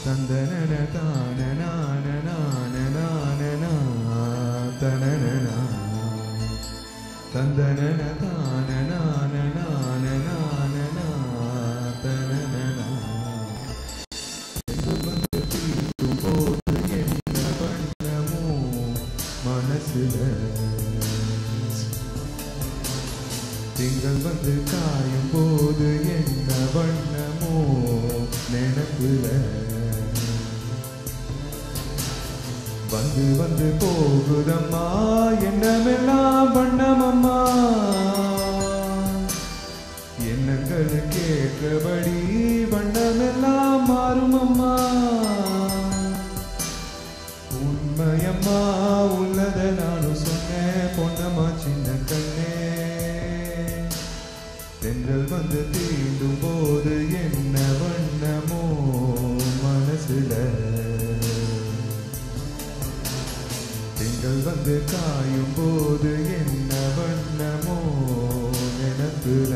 தந்தனன தானன தனனன தந்தனன தானன தனனன வந்து தீட்டும் போது என்ன பண்ணமோ மனசுல திங்கள் வந்து காயும் போது என்ன வண்ணமோ நினைப்புல வந்து வந்து போகுதம்மா எண்ணமெல்லாம் வண்ணமம்மா எண்ணங்களுக்கு ஏற்றபடி வண்ணமெல்லாம் மாறுமம்மா உண்மையம்மா உள்ளத நானும் சொன்னேன் பொன்னம்மா சின்ன கண்ணே தென்றல் வந்து தீண்டும் போது என்ன வண்ணமோ மனசுல திங்கள் வந்து காயும் போது என்ன வண்ணமோ நினைப்புல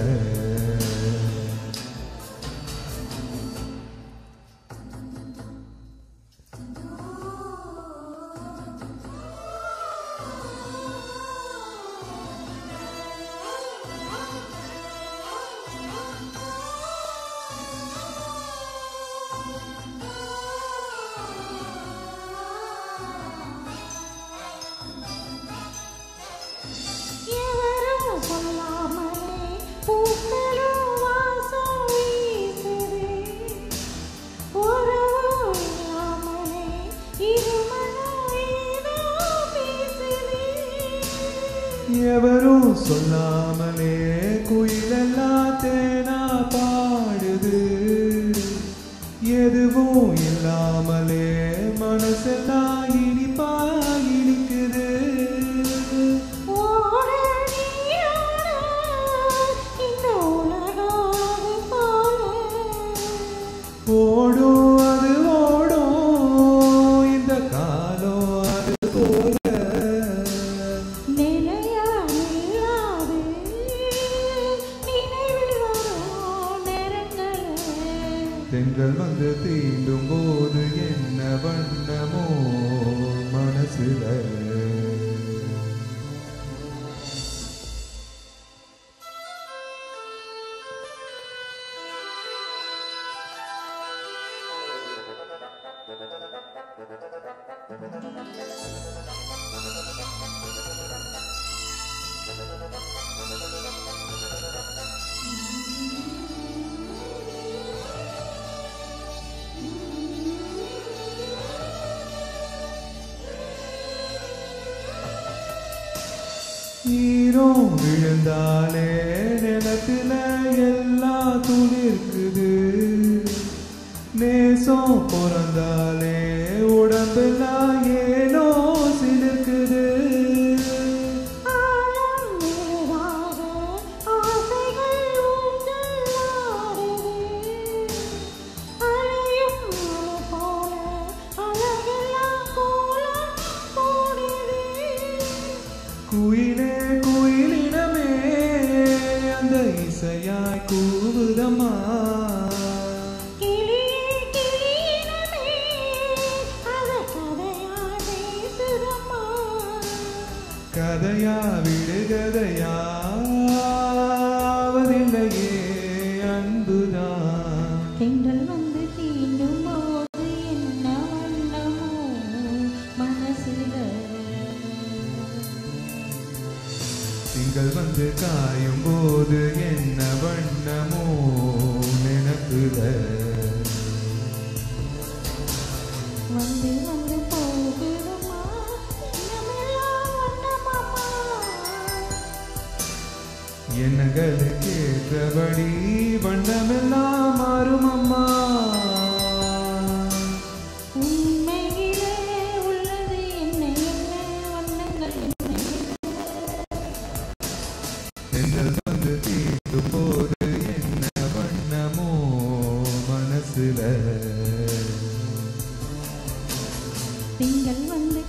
எவரும் சொல்லாமலே குயிலெல்லாம் தேனா பாடுது எதுவும் இல்லாமலே மனசெல்லாம் இனிப்பா இனிக்குது ஓடும் அது ஓடும் இந்த காலம் அது போல தென்றல் வந்து தீண்டும் போது என்ன வண்ணமோ மனசுல ஈரம் விழுந்தாலே நிலத்துல எல்லாம் துளிர்க்குது நேசம் பிறந்தாலே உடம்பெல்லாம் ஏனோ சிலிர்க்குது குயிலே குயிலினமே அந்த இசையாய் கூவுதம்மா கதையா விடுகதையா அவதில்லையே அன்புதான் தென்றல் வந்து தீண்டும் போது என்ன வண்ணமோ மனசுல திங்கள் வந்து காயும் போது என்ன வண்ணமோ நினைப்புல வந்து வந்து போகுதம்மா எண்ணமெல்லாம் வண்ணமம்மா எண்ணங்களுக்கு ஏற்றபடி வண்ணமெல்லாம் மாறுமம்மா உண்மையிலே உள்ளது என்ன என்ன வண்ணங்கள் தென்றல் வந்து தீண்டும் போது என்ன வண்ணமோ மனசுல திங்கள் வந்து